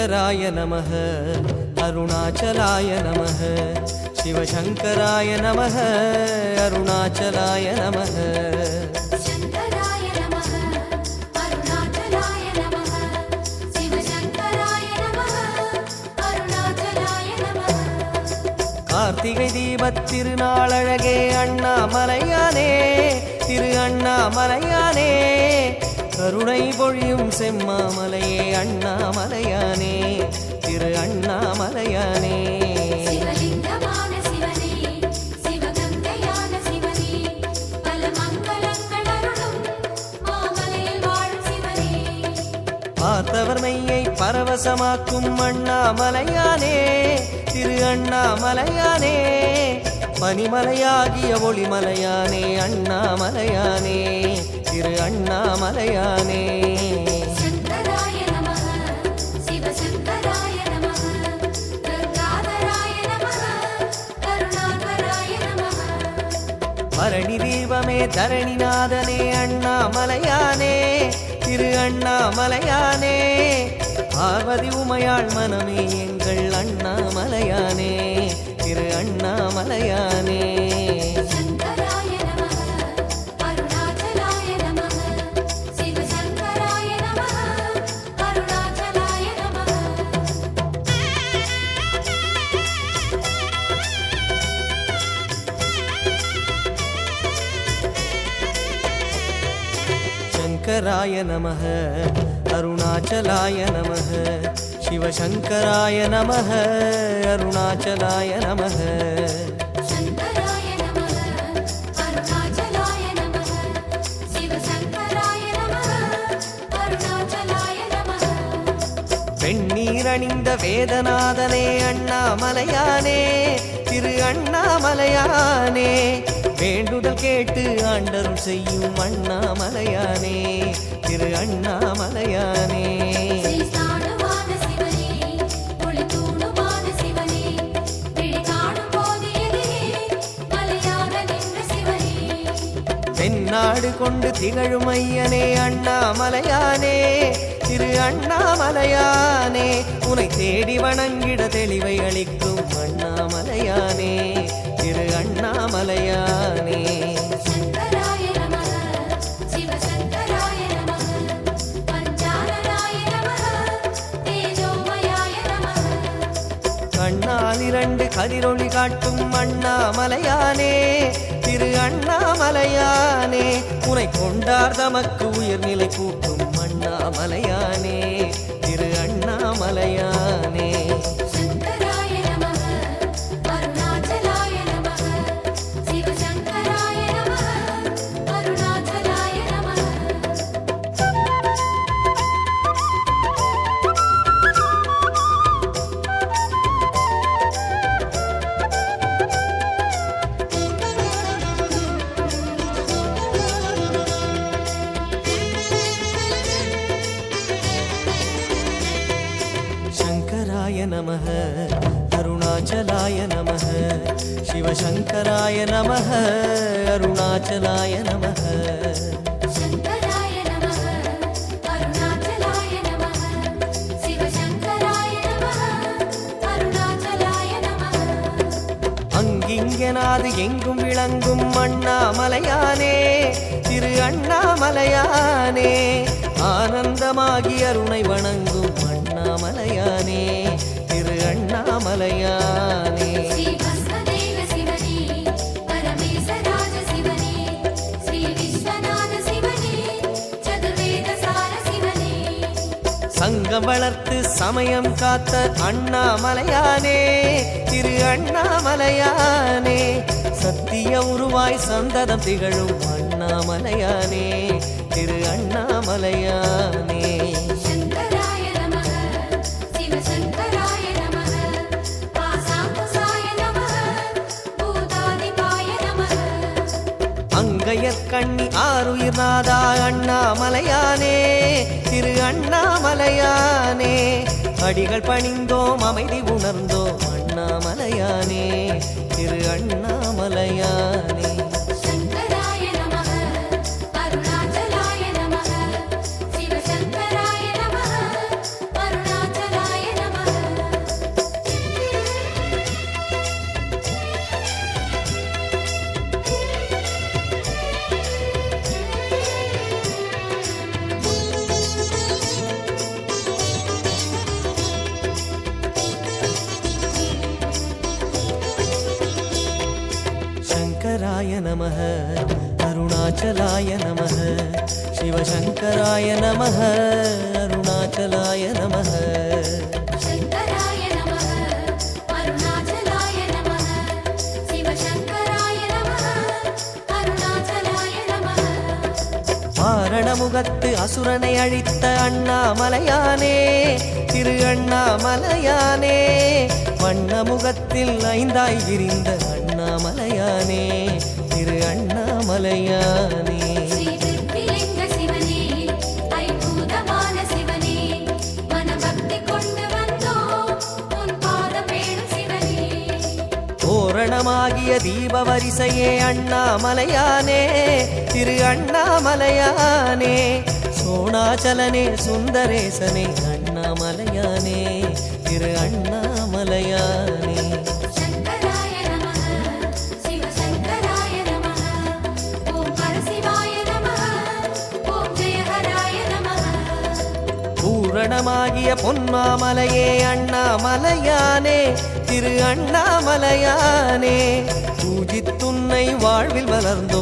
शङ्कराय नमः अरुणाचलाय नमः शिवशङ्कराय नमः अरुणाचलाय नमः கார்த்திகை தீபத் திருநாளழகே அண்ணாமலையானே திரு அண்ணாமலையானே கருணை பொழியும் செம்மாமலையே அண்ணாமலையானே திரு அண்ணாமலையானே பார்த்தவர் மெய்யை பரவசமாக்கும் அண்ணாமலையானே திரு அண்ணாமலையானே பனிமலையாகிய ஒளிமலையானே அண்ணாமலையானே திரு அண்ணாமலையானே பரணி தீபமே தரணிநாதனே அண்ணாமலையானே திரு அண்ணாமலையானே பார்வதி உமையாள் மனமே எங்கள் அண்ணாமலையானே திரு அண்ணாமலையானே शङ्कराय नमः अरुणाचलाय नमः शिवशङ्कराय नमः अरुणाचलाय नमः வெண்ணீரணிந்த வேதநாதனே அண்ணாமலையானே திரு அண்ணாமலையானே வேண்டுதல் கேட்டு ஆண்டருள் செய்யும் அண்ணாமலையானே திரு அண்ணாமலையானே தென்னாடு கொண்டு திகழும் ஐயனே அண்ணாமலையானே திரு அண்ணாமலையானே உனை தேடி வணங்கிட தெளிவை அளிக்கும் அண்ணாமலையானே திரு அண்ணாமலையானே கண்ணால் இரண்டு கதிரொளி காட்டும் அண்ணாமலையானே திரு அண்ணாமலையானே உனை கொண்டார் தமக்கு உயர்நிலை கூட்டும் அண்ணாமலையானே திரு அண்ணாமலையானே शङ्कराय नमः अरुणाचलाय नमः शिवशङ्कराय नमः अरुणाचलाय नमः அங்கிங்கனாது எங்கும் விளங்கும் அண்ணாமலையானே திரு அண்ணாமலையானே ஆனந்தமாகி அருணை வணங்கும் அண்ணாமலையானே திரு அண்ணாமலையானே சங்கம் வளர்த்து சமயம் காத்த அண்ணாமலையானே திரு அண்ணாமலையானே சத்திய உருவாய் சந்ததம் திகழும் அண்ணாமலையானே திரு அண்ணாமலையானே அங்கையற்கண்ணி ஆருயிர் நாதா அண்ணாமலையானே திரு அண்ணாமலையானே அடிகள் பணிந்தோம் அமைதி உணர்ந்தோம் அண்ணாமலையானே திரு அண்ணாமலையானே அருணாச்சலாய நமः சிவசங்கராய நமः அருணாச்சலாய நமः சிவசங்கராய நமः அருணாச்சலாய நமः शङ्कराय नमः अरुणाचलाय नमः शिवशङ्कराय नमः अरुणाचलाय नमः மாரணமுகத்து அசுரனை அழித்த அண்ணாமலையானே திரு அண்ணாமலையானே வண்ணமுகத்தில் ஐந்தாய் விரிந்த அண்ணாமலையானே திரு அண்ணாமலையானே श्रीविद्यलिङ्ग शिवने ऐभूतवान शिवने मनभक्ति கொண்டு வந்தோம் உன் பாதமேடும் சிவனே தோரணமாகிய தீப வரிசையே அண்ணாமலையானே திரு அண்ணாமலையானே சோணாச்சலனே சுந்தரேசனே அண்ணாமலையானே திரு அண்ணாமலையானே शङ्कराय नमः शिवशङ्कराय नमः ॐ परशिवाय नमः ॐ जयहराय नमः பூரணமாகிய பொன்மாமலையே அண்ணாமலையானே திரு அண்ணாமலையானே பூஜித்துன்னை வாழ்வில் வளர்ந்தோ